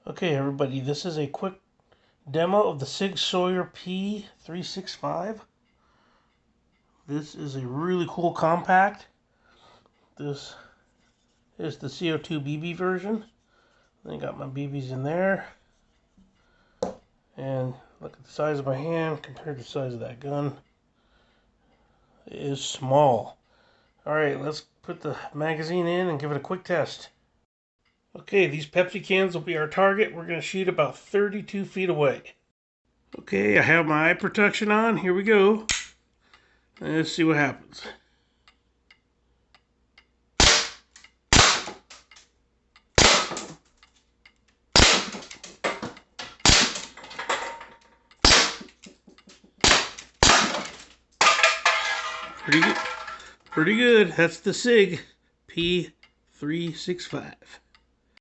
Okay everybody, this is a quick demo of the SIG SAUER P365. This is a really cool compact. This is the CO2 BB version. I got my BBs in there. And look at the size of my hand compared to the size of that gun. It is small. Alright, let's put the magazine in and give it a quick test. Okay, these Pepsi cans will be our target. We're going to shoot about 32 feet away. Okay, I have my eye protection on. Here we go. Let's see what happens. Pretty good. That's the SIG P365.